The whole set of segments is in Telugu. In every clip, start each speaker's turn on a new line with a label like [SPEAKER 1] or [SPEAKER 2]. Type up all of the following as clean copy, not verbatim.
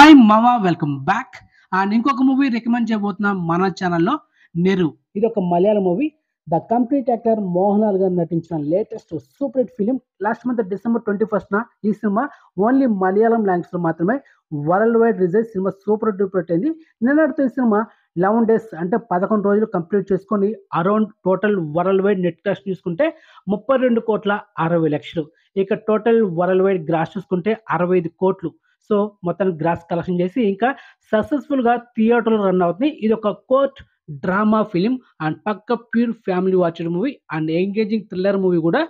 [SPEAKER 1] హాయ్ మామ వెల్కమ్ బ్యాక్. అండ్ ఇంకొక మూవీ రికమెండ్ చేయబోతున్నాం మన ఛానల్లో, 'నెరు'. ఇది ఒక Malayalam movie. The complete actor Mohanlal garu నటించిన latest super hit film. Last month December 21న ఈ సినిమా ఓన్లీ మలయాళం లాంగ్వేజ్లో మాత్రమే వరల్డ్ వైడ్ రిలీజ్. సినిమా సూపర్ డూపర్ హిట్ అయింది. నిన్నటితో ఈ సినిమా 11 డేస్ అంటే 11 రోజులు కంప్లీట్ చేసుకొని around total world wide net cash చూసుకుంటే 32,60,00,000. ఇక టోటల్ వరల్డ్ వైడ్ గ్రాస్ చూసుకుంటే 65 కోట్లు. సో మొత్తానికి గ్రాస్ కలెక్షన్ చేసి ఇంకా సక్సెస్ఫుల్గా థియేటర్లో రన్ అవుతుంది. ఇది ఒక కోర్ట్ డ్రామా ఫిలిం అండ్ పక్క pure family watched movie and engaging thriller movie కూడా.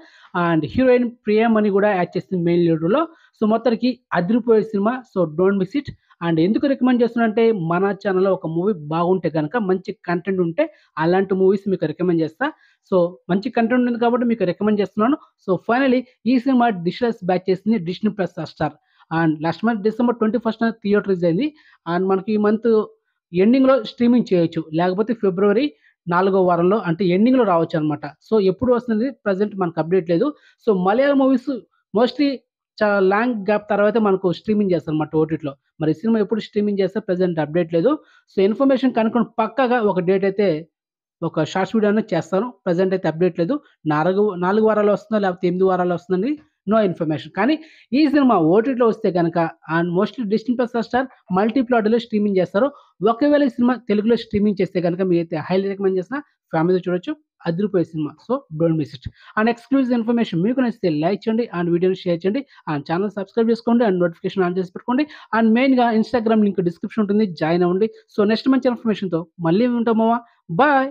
[SPEAKER 1] అండ్ హీరోయిన్ ప్రియమణి కూడా యాక్ట్ చేస్తుంది మెయిన్ లీడర్లో. సో మొత్తానికి అదిరిపోయే సినిమా. So don't miss it. And ఎందుకు రికమెండ్ చేస్తున్నా మన ఛానల్లో ఒక మూవీ బాగుంటే కనుక, మంచి కంటెంట్ ఉంటే అలాంటి మూవీస్ మీకు రికమెండ్ చేస్తా. సో మంచి కంటెంట్ ఉంది కాబట్టి మీకు రికమెండ్ చేస్తున్నాను. సో ఫైనలీ ఈ సినిమా డిష్లెస్ బ్యాచ్ చేసింది Disney Plus Star. And last month December 21న థియేటర్ రిలీజ్ అయింది. అండ్ మనకి ఈ మంత్ ఎండింగ్లో స్ట్రీమింగ్ చేయొచ్చు, లేకపోతే ఫిబ్రవరి 4వ వారంలో అంటే ఎండింగ్లో రావచ్చు అనమాట. సో ఎప్పుడు వస్తుంది ప్రజెంట్ మనకు అప్డేట్ లేదు. సో మలయాళం మూవీస్ మోస్ట్లీ చాలా లాంగ్ గ్యాప్ తర్వాత మనకు స్ట్రీమింగ్ చేస్తారు అన్నమాట ఓటీటీలో. మరి ఈ సినిమా ఎప్పుడు స్ట్రీమింగ్ చేస్తే ప్రజెంట్ అప్డేట్ లేదు. సో ఇన్ఫర్మేషన్ కనుక్కొని పక్కాగా ఒక డేట్ అయితే ఒక షార్ట్స్ వీడియో అనేది చేస్తాను. ప్రజెంట్ అయితే అప్డేట్ లేదు. 4 వారాలు వస్తుందో లేకపోతే 8 వారాలు వస్తుందని నో ఇన్ఫర్మేషన్. కానీ ఈ సినిమా ఓటీటీలో వస్తే కనుక and mostly Disney Plus Star మల్టీప్లాట్లో స్ట్రీమింగ్ చేస్తారు. ఒకవేళ ఈ సినిమా తెలుగులో స్ట్రీమింగ్ చేస్తే కనుక మీరైతే హైలీ రికమెండ్ చేసిన ఫ్యామిలీతో చూడొచ్చు. అదిరిపోయే సినిమా. So don't miss it. And exclusive information మీకు నచ్చితే లైక్ చేయండి అండ్ వీడియోని షేర్ చేయండి అండ్ ఛానల్ సబ్స్క్రైబ్ చేసుకోండి అండ్ నోటిఫికేషన్ ఆన్ చేసి పెట్టుకోండి. అండ్ మెయిన్గా ఇన్స్టాగ్రామ్ లింక్ డిస్క్రిప్షన్ ఉంటుంది, జాయిన్ అవ్వండి. సో నెక్స్ట్ మంచి ఇన్ఫర్మేషన్తో మళ్ళీ ఉంటామా. బాయ్.